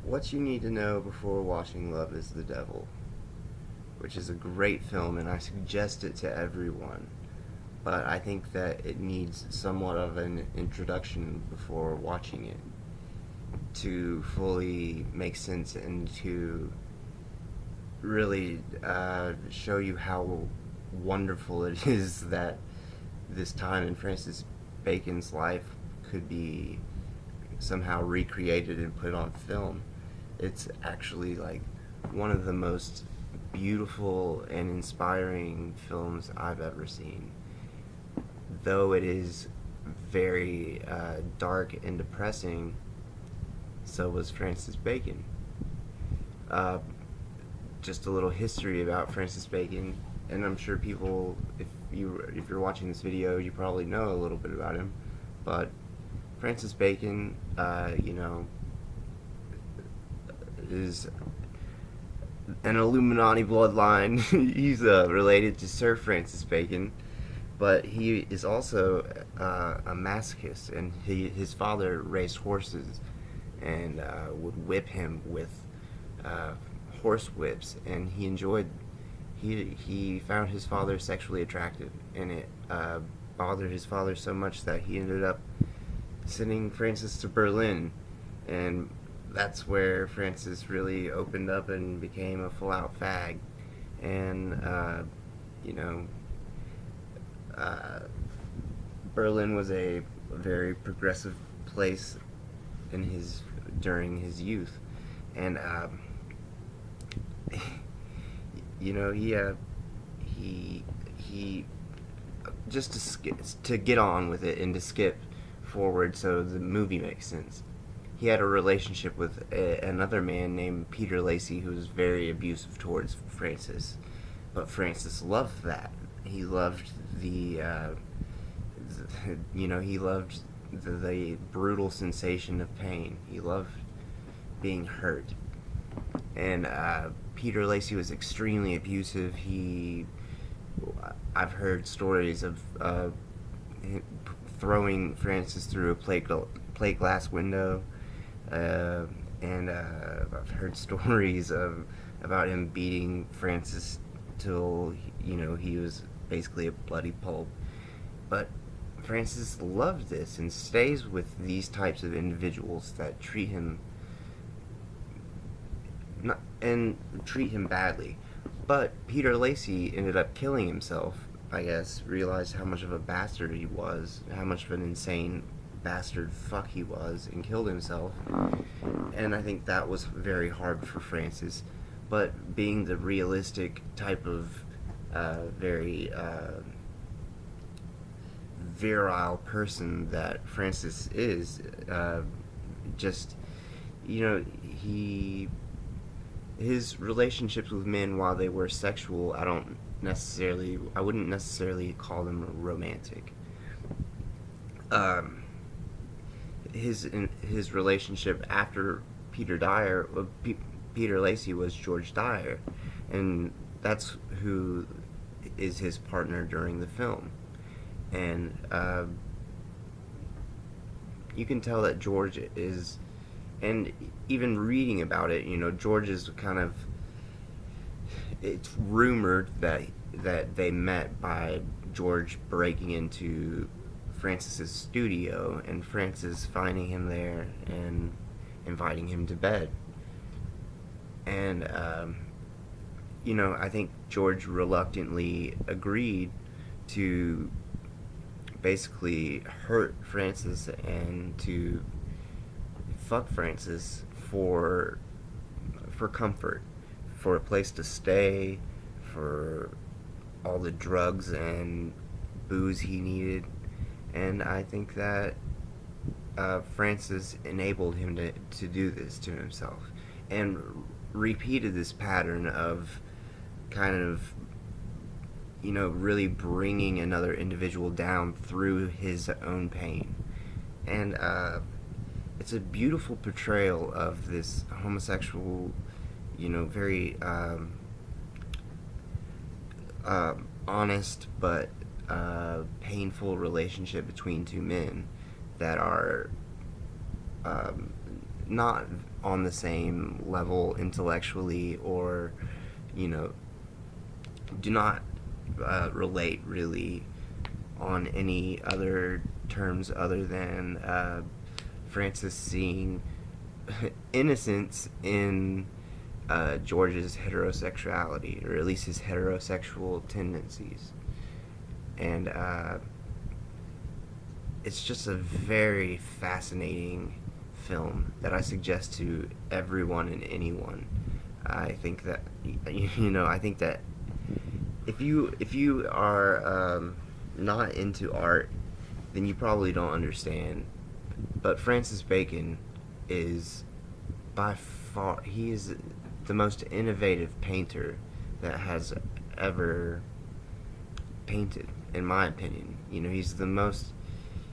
What You Need to Know Before Watching Love is the Devil, which is a great film, and I suggest it to everyone. But I think that it needs somewhat of an introduction before watching it to fully make sense and to really show you how wonderful it is that this time in Francis Bacon's life could be somehow recreated and put on film. It's actually like one of the most beautiful and inspiring films I've ever seen. Though it is very dark and depressing, so was Francis Bacon. Uh, just a little history about Francis Bacon, and I'm sure people, if you're watching this video, you probably know a little bit about him. But Francis Bacon, is an Illuminati bloodline. He's related to Sir Francis Bacon, but he is also a masochist, and his father raised horses and would whip him with uh, horse whips, and he found his father sexually attractive, and it bothered his father so much that he ended up sending Francis to Berlin, and that's where Francis really opened up and became a full-out fag. And you know, uh, Berlin was a very progressive place in his during his youth, and you know he just to get on with it and to skip forward so the movie makes sense. He had a relationship with another man named Peter Lacey who was very abusive towards Francis, but Francis loved that. He loved he loved the brutal sensation of pain. He loved being hurt, and Peter Lacey was extremely abusive. I've heard stories of throwing Francis through a plate glass window, and I've heard stories about him beating Francis till he was basically a bloody pulp. But Francis loved this and stays with these types of individuals that treat him badly. But Peter Lacey ended up killing himself, I guess, realized how much of a bastard he was, how much of an insane bastard fuck he was, and killed himself. And I think that was very hard for Francis. But being the realistic type of very virile person that Francis is, just, his relationships with men, while they were sexual, I wouldn't necessarily call them romantic. His relationship after Peter Lacey was George Dyer, and that's who is his partner during the film. And you can tell that George is, and even reading about it, George is kind of, it's rumored that they met by George breaking into Francis's studio and Francis finding him there and inviting him to bed. And I think George reluctantly agreed to basically hurt Francis and to fuck Francis for comfort, for a place to stay, for all the drugs and booze he needed. And I think that Francis enabled him to do this to himself, and repeated this pattern of kind of really bringing another individual down through his own pain. And it's a beautiful portrayal of this homosexual, very honest but painful relationship between two men that are not on the same level intellectually, or you know, do not relate really on any other terms other than Francis seeing innocence in George's heterosexuality, or at least his heterosexual tendencies. And it's just a very fascinating film that I suggest to everyone and anyone. I think that I think that if you are not into art, then you probably don't understand. But Francis Bacon is by far, he is the most innovative painter that has ever painted, in my opinion.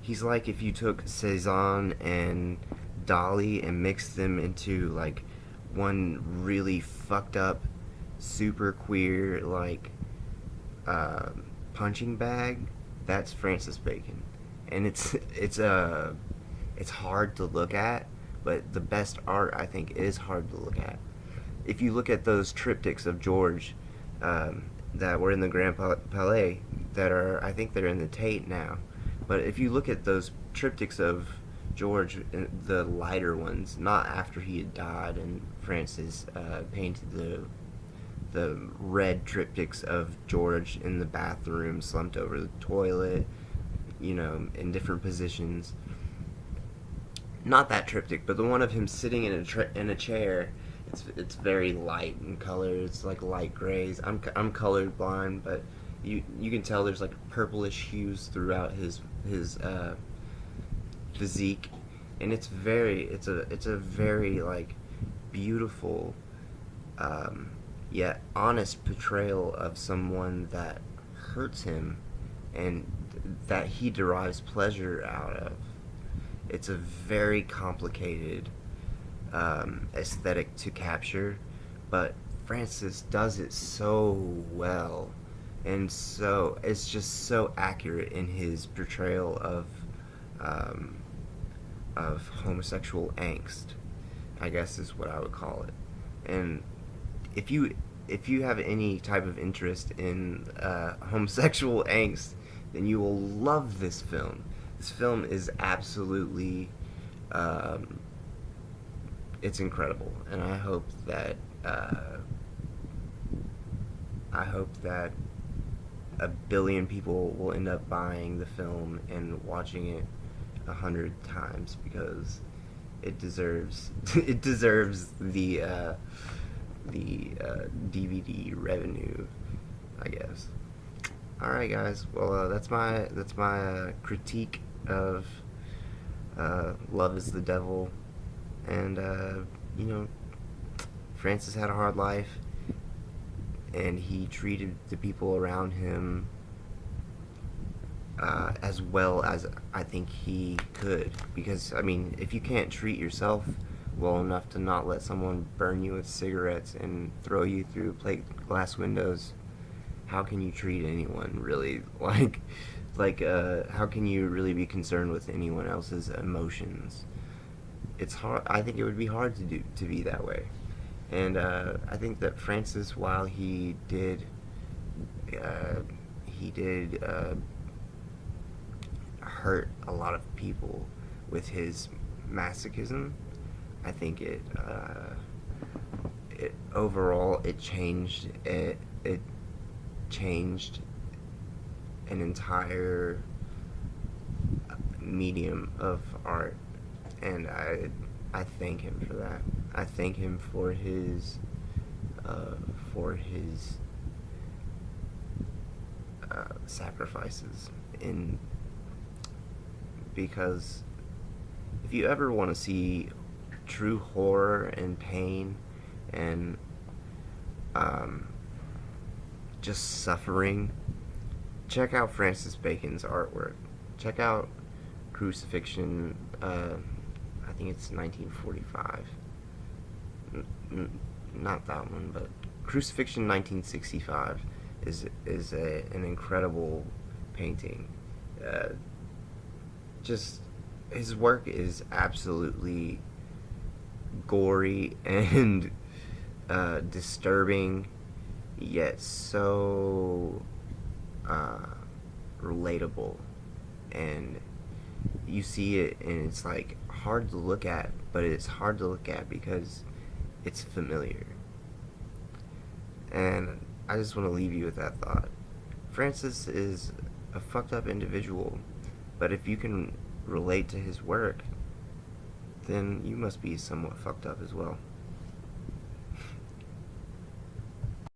He's like if you took Cezanne and Dali and mixed them into like one really fucked up, super queer, like uh, punching bag. That's Francis Bacon, and it's hard to look at, but the best art, I think, is hard to look at. If you look at those triptychs of George that were in the Grand Palais, that are, I think they're in the Tate now, but if you look at those triptychs of George, the lighter ones, not after he had died, and Francis painted the red triptychs of George in the bathroom, slumped over the toilet, in different positions. Not that triptych, but the one of him sitting in a chair. It's very light in color. It's like light grays. I'm colorblind, but you can tell there's like purplish hues throughout his physique, and it's a very like beautiful, yet honest portrayal of someone that hurts him, and that he derives pleasure out of. It's a very complicated aesthetic to capture, but Francis does it so well, and so it's just so accurate in his portrayal um, of homosexual angst, I guess is what I would call it. And if you have any type of interest in homosexual angst, then you will love this film. This film is absolutely, it's incredible, and I hope that a billion people will end up buying the film and watching it 100 times, because it deserves it deserves the DVD revenue, I guess. All right, guys. Well, that's my critique of Love Is the Devil, and Francis had a hard life, and he treated the people around him as well as I think he could. Because I mean, if you can't treat yourself well enough to not let someone burn you with cigarettes and throw you through plate glass windows, how can you treat anyone really? How can you really be concerned with anyone else's emotions? It's hard. I think it would be hard to be that way. And I think that Francis, while he did hurt a lot of people with his masochism, I think it overall it changed an entire medium of art, and I thank him for that. I thank him for his sacrifices, in because if you ever want to see true horror and pain and just suffering, check out Francis Bacon's artwork. Check out Crucifixion. I think it's 1945. Not that one, but Crucifixion 1965 is an incredible painting. Just his work is absolutely gory and disturbing, yet so uh, relatable. And you see it, and it's like hard to look at, but it's hard to look at because it's familiar. And I just want to leave you with that thought. Francis is a fucked up individual, but if you can relate to his work, then you must be somewhat fucked up as well.